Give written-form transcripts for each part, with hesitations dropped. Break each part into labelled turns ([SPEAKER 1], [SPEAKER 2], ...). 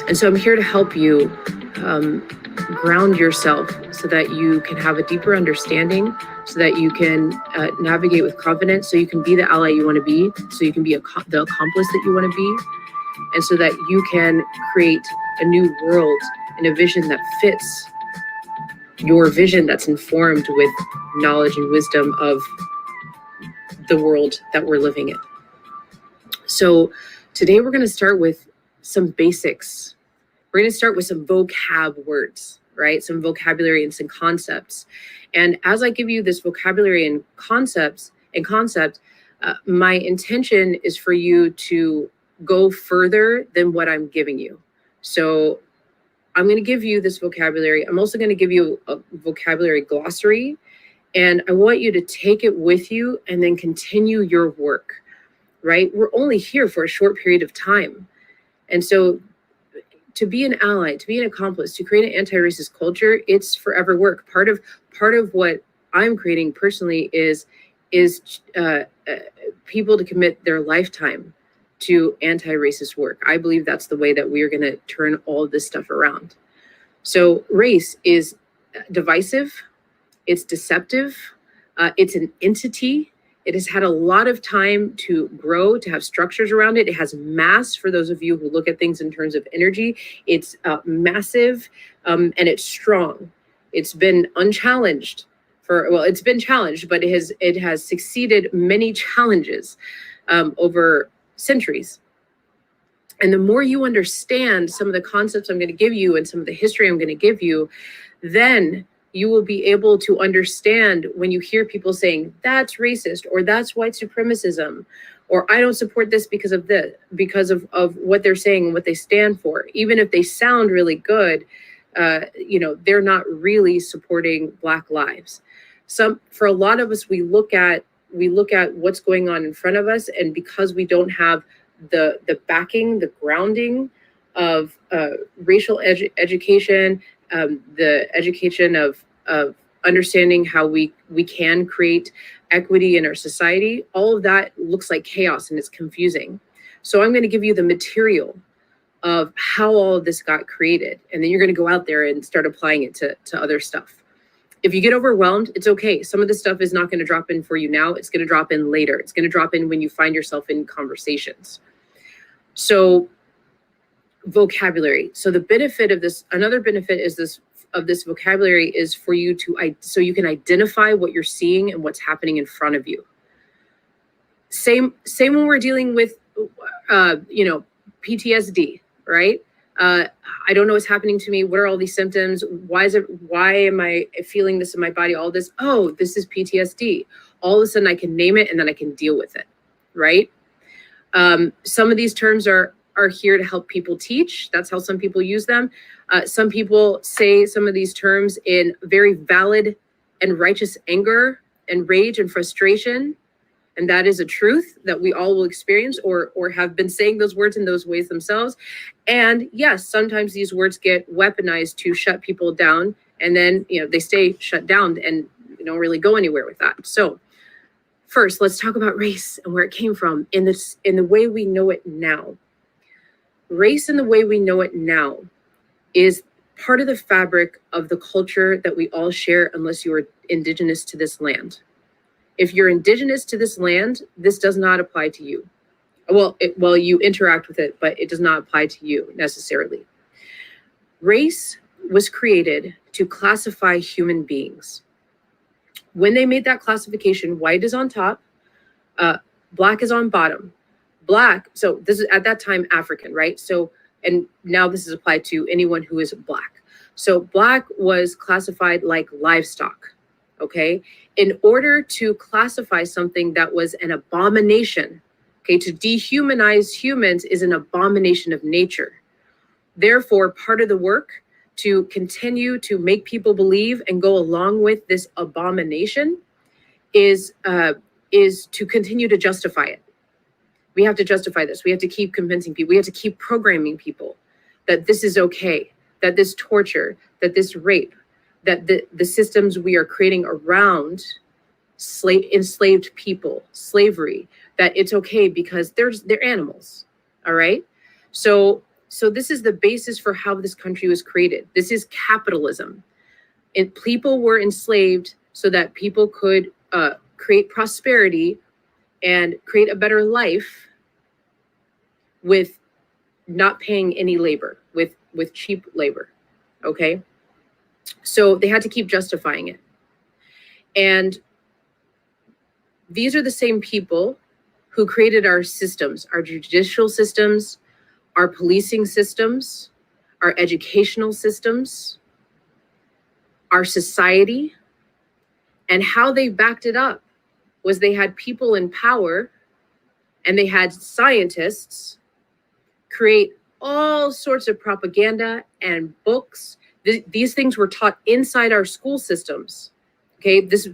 [SPEAKER 1] And so I'm here to help you ground yourself so that you can have a deeper understanding, so that you can navigate with confidence, so you can be the ally you want to be, so you can be the accomplice that you want to be, and so that you can create a new world and a vision that fits your vision, that's informed with knowledge and wisdom of the world that we're living in. So today we're going to start with some basics. We're going to start with some vocab words, right? Some vocabulary and some concepts. And as I give you this vocabulary and concept, my intention is for you to go further than what I'm giving you. So I'm going to give you this vocabulary. I'm also going to give you a vocabulary glossary, and I want you to take it with you and then continue your work, right? We're only here for a short period of time. And so to be an ally, to be an accomplice, to create an anti-racist culture, it's forever work. Part of what I'm creating personally is people to commit their lifetime to anti-racist work. I believe that's the way that we are going to turn all of this stuff around. So race is divisive, it's deceptive, it's an entity. It has had a lot of time to grow, to have structures around it. It has mass, for those of you who look at things in terms of energy. It's massive, and it's strong. It's been unchallenged it's been challenged, but it has succeeded many challenges over centuries. And the more you understand some of the concepts I'm going to give you and some of the history I'm going to give you, then you will be able to understand when you hear people saying that's racist, or that's white supremacism, or I don't support this because of what they're saying and what they stand for. Even if they sound really good, they're not really supporting Black lives. For a lot of us, we look at what's going on in front of us, and because we don't have the backing, the grounding of racial education, the education of understanding how we can create equity in our society, all of that looks like chaos and it's confusing. So I'm going to give you the material of how all of this got created, and then you're going to go out there and start applying it to other stuff. If you get overwhelmed, it's okay. Some of this stuff is not going to drop in for you now. It's going to drop in later. It's going to drop in when you find yourself in conversations. So vocabulary. So the benefit of this, another benefit is this vocabulary is for you so you can identify what you're seeing and what's happening in front of you. Same when we're dealing with, PTSD, right? I don't know what's happening to me. What are all these symptoms? Why am I feeling this in my body? All this, oh, this is PTSD. All of a sudden I can name it and then I can deal with it, right? Some of these terms are here to help people teach. That's how some people use them. Some people say some of these terms in very valid and righteous anger and rage and frustration. And that is a truth that we all will experience or have been saying those words in those ways themselves. And yes, sometimes these words get weaponized to shut people down, and then they stay shut down and don't really go anywhere with that. So first, let's talk about race and where it came from in the way we know it now. Race in the way we know it now is part of the fabric of the culture that we all share unless you are indigenous to this land. If you're indigenous to this land, this does not apply to you. Well, you interact with it, but it does not apply to you necessarily. Race was created to classify human beings. When they made that classification, white is on top, Black is on bottom. Black, so this is at that time African, right? So, and now this is applied to anyone who is Black. So Black was classified like livestock, okay? In order to classify something that was an abomination, okay, to dehumanize humans is an abomination of nature. Therefore, part of the work to continue to make people believe and go along with this abomination is to continue to justify it. We have to justify this. We have to keep convincing people. We have to keep programming people that this is okay, that this torture, that this rape, that the systems we are creating around enslaved people, slavery, that it's okay because they're animals, all right? So this is the basis for how this country was created. This is capitalism. And people were enslaved so that people could create prosperity and create a better life with not paying any labor, with cheap labor. Okay. So they had to keep justifying it. And these are the same people who created our systems, our judicial systems, our policing systems, our educational systems, our society. And how they backed it up was they had people in power and they had scientists create all sorts of propaganda and books. These things were taught inside our school systems. Okay, this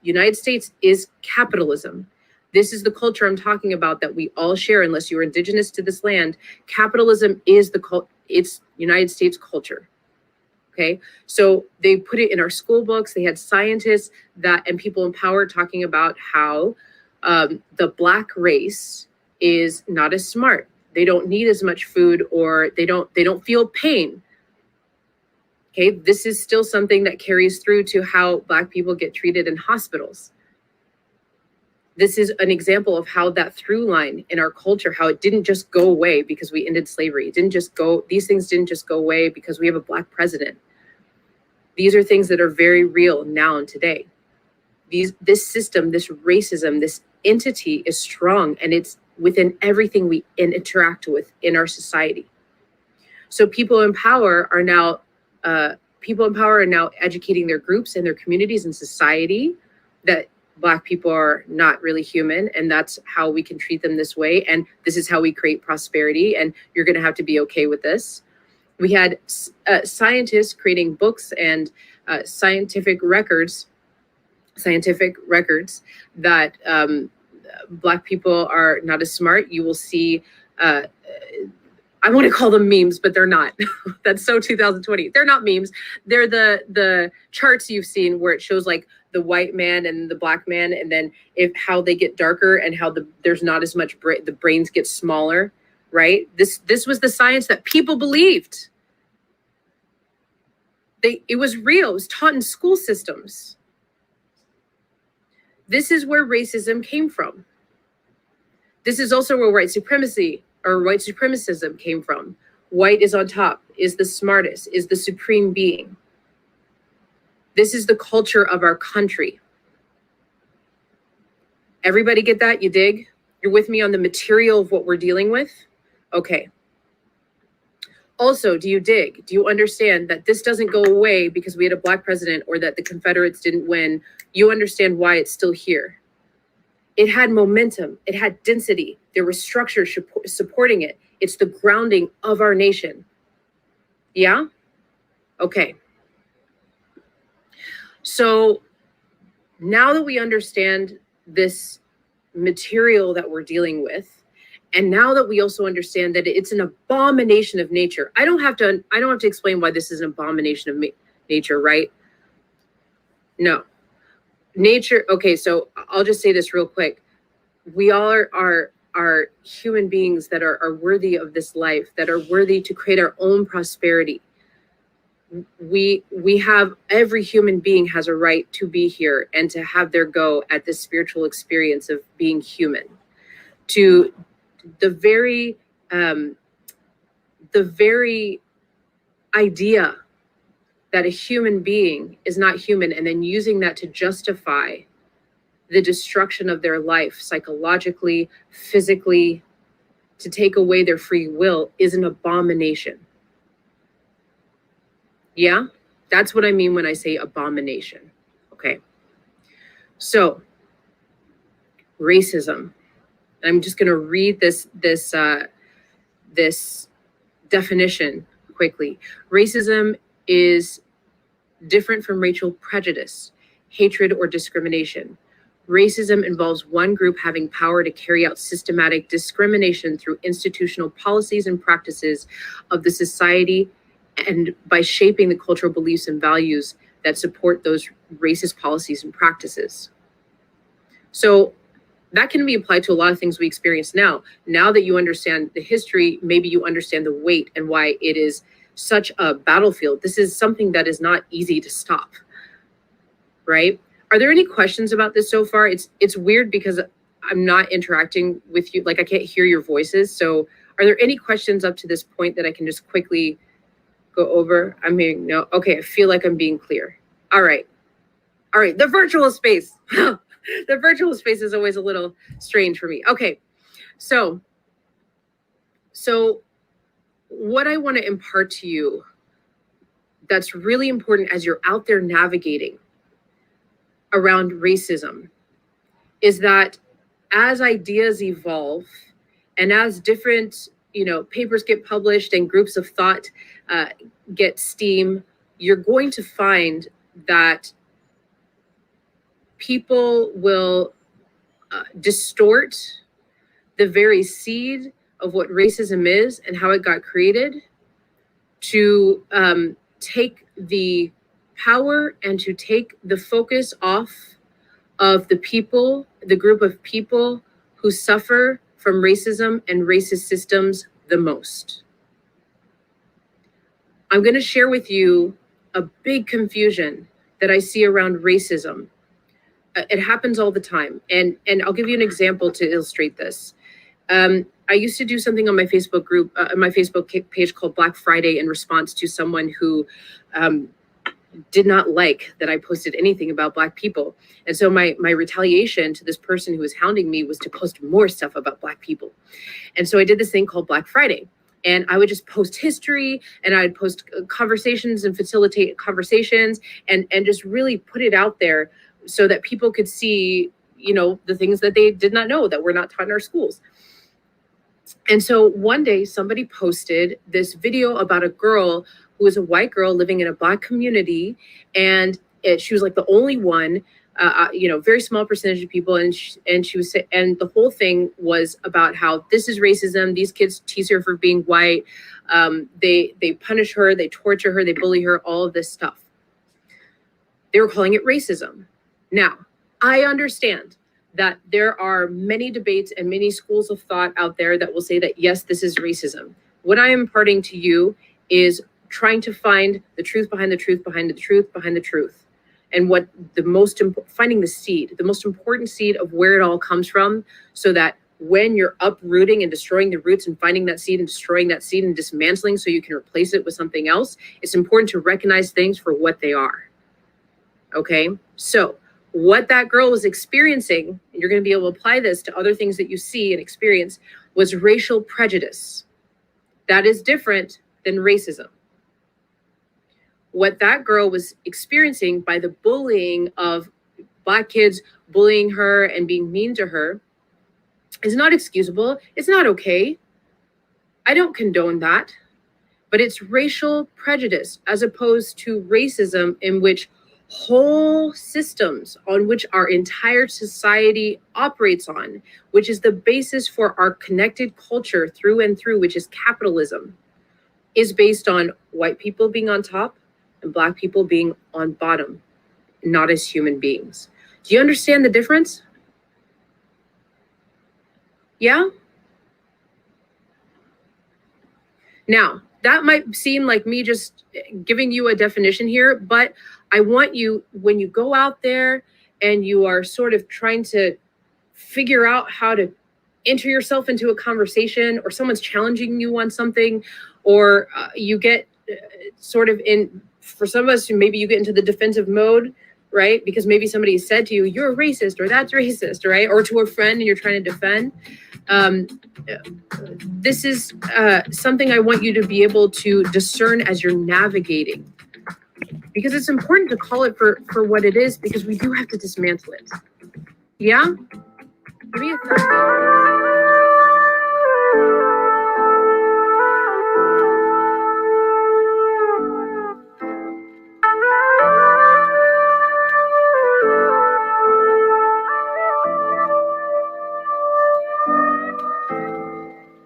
[SPEAKER 1] United States is capitalism. This is the culture I'm talking about that we all share, unless you're indigenous to this land. Capitalism is it's United States culture. Okay, so they put it in our school books. They had scientists and people in power talking about how the Black race is not as smart. They don't need as much food, or they don't feel pain. Okay, this is still something that carries through to how Black people get treated in hospitals. This is an example of how that through line in our culture, how it didn't just go away because we ended slavery. These things didn't just go away because we have a Black president. These are things that are very real now and today. This system, this racism, this entity is strong, and it's within everything we interact with in our society. So people in power are now educating their groups and their communities and society that Black people are not really human, and that's how we can treat them this way, and this is how we create prosperity, and you're going to have to be okay with this. We had scientists creating books and scientific records that Black people are not as smart. You will see, I want to call them memes, but they're not. That's so 2020. They're not memes. They're the charts you've seen where it shows like the white man and the Black man, and then how they get darker and how there's not as much the brains get smaller, right? This was the science that people believed. It was real. It was taught in school systems. This is where racism came from. This is also where white supremacy or white supremacism came from. White is on top, is the smartest, is the supreme being. This is the culture of our country. Everybody get that? You dig? You're with me on the material of what we're dealing with? Okay. Also, do you dig? Do you understand that this doesn't go away because we had a Black president or that the Confederates didn't win? You understand why it's still here. It had momentum. It had density. There was structure supporting it. It's the grounding of our nation. Yeah? Okay. So now that we understand this material that we're dealing with, and now that we also understand that it's an abomination of nature, I don't have to explain why this is an abomination of nature, right? No. Nature, okay, so I'll just say this real quick. We all are human beings that are worthy of this life, that are worthy to create our own prosperity. We have, every human being has a right to be here and to have their go at this spiritual experience of being human. To the very idea that a human being is not human, and then using that to justify the destruction of their life psychologically, physically, to take away their free will, is an abomination. Yeah, that's what I mean when I say abomination. Okay. So, racism. I'm just going to read this definition quickly. Racism is different from racial prejudice, hatred, or discrimination. Racism involves one group having power to carry out systematic discrimination through institutional policies and practices of the society, and by shaping the cultural beliefs and values that support those racist policies and practices. So That can be applied to a lot of things we experience now. Now that you understand the history, maybe you understand the weight and why it is such a battlefield. This is something that is not easy to stop, right? Are there any questions about this so far? It's weird because I'm not interacting with you. Like, I can't hear your voices. So are there any questions up to this point that I can just quickly go over? I'm hearing no. Okay, I feel like I'm being clear. All right. All right, the virtual space. The virtual space is always a little strange for me. Okay, so what I want to impart to you that's really important as you're out there navigating around racism is that as ideas evolve and as different, papers get published and groups of thought get steam, you're going to find that people will distort the very seed of what racism is and how it got created to take the power and to take the focus off of the people, the group of people who suffer from racism and racist systems the most. I'm going to share with you a big confusion that I see around racism. It happens all the time. And I'll give you an example to illustrate this. I used to do something on my Facebook group, my Facebook page called Black Friday in response to someone who did not like that I posted anything about Black people. And so my retaliation to this person who was hounding me was to post more stuff about Black people. And so I did this thing called Black Friday. And I would just post history and I'd post conversations and facilitate conversations and just really put it out there so that people could see, the things that they did not know that were not taught in our schools. And so one day somebody posted this video about a girl who was a white girl living in a Black community. And she was like the only one, very small percentage of people. And she was, and the whole thing was about how this is racism. These kids tease her for being white. They punish her, they torture her, they bully her, all of this stuff. They were calling it racism. Now, I understand that there are many debates and many schools of thought out there that will say that, yes, this is racism. What I am imparting to you is trying to find the truth behind the truth, behind the truth, behind the truth. And what finding the seed, the most important seed of where it all comes from, so that when you're uprooting and destroying the roots and finding that seed and destroying that seed and dismantling so you can replace it with something else, it's important to recognize things for what they are. Okay, so what that girl was experiencing, and you're going to be able to apply this to other things that you see and experience, was racial prejudice. That is different than racism. What that girl was experiencing by the bullying of Black kids bullying her and being mean to her is not excusable. It's not okay. I don't condone that. But it's racial prejudice as opposed to racism, in which whole systems on which our entire society operates on, which is the basis for our connected culture through and through, which is capitalism, is based on white people being on top and Black people being on bottom, not as human beings. Do you understand the difference? Yeah? Now, that might seem like me just giving you a definition here, but I want you, when you go out there and you are sort of trying to figure out how to enter yourself into a conversation, or someone's challenging you on something, or you get sort of in, for some of us, maybe you get into the defensive mode, right? Because maybe somebody said to you, you're a racist, or that's racist, right? Or to a friend and you're trying to defend. This is something I want you to be able to discern as you're navigating, because it's important to call it for what it is, because we do have to dismantle it. Yeah? Give me a thumbs up.